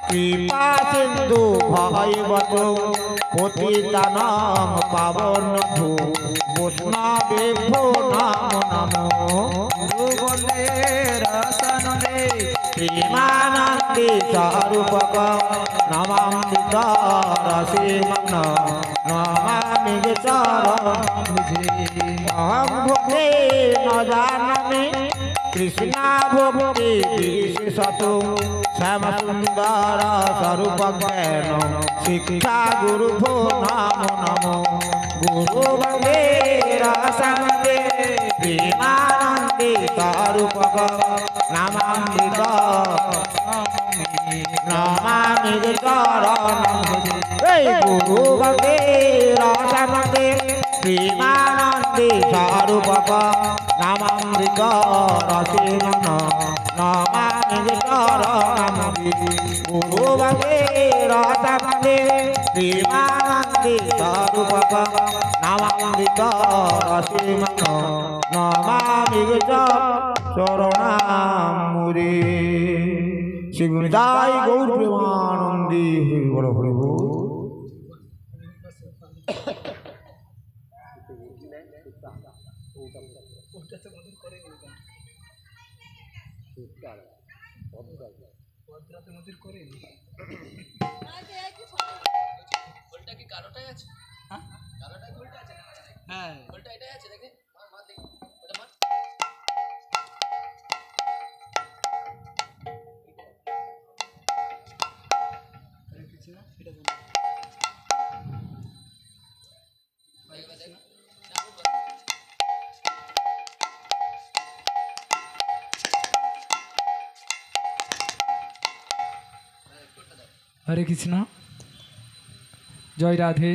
কৃপা সিন্ধু ভয়বত পতিতানাং পাবনধু বৈষ্ণবেভ্যো নমো নমো গুরুবন্দে রসনন্দে প্রেমানন্দে স্বরূপক নমামৃত রসিমগ্ন নমামি চরণে অহং ভক্তে ন জানামি কৃষ্ণা ভক্তি বিশেষত শ্যাম সুন্দর স্বরূপ জ্ঞান শিক্ষা গুরু নমো নমো গুরু বন্দে রসনন্দে প্রেমানন্দে স্বরূপক নমামৃত নমামি চরণে গুরু বন্দে রসনন্দে প্রেমানন্দে স্বরূপক নমামৃত রসিমগ্ন নমামি চরণে গুরু বন্দে রসনন্দে প্রেমানন্দে স্বরূপক নমামৃত রসিমগ্ন নমামি চরণামুরে। শ্রী গুণিতাই গৌর প্রেমানন্দে হরি হরি বল। हरे कृष्णा। जय राधे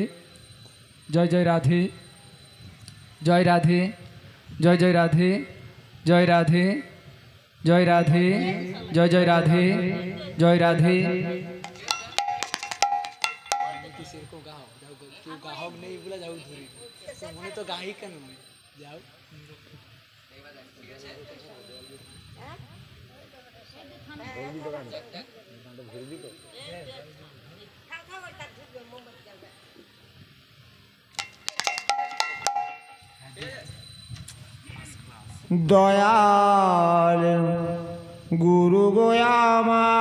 जय जय राधे जय राधे जय जय राधे जय राधे जय राधे जय जय राधे जय राधे। तो गाही का जाओ দয়াল গুরু গোয়ামা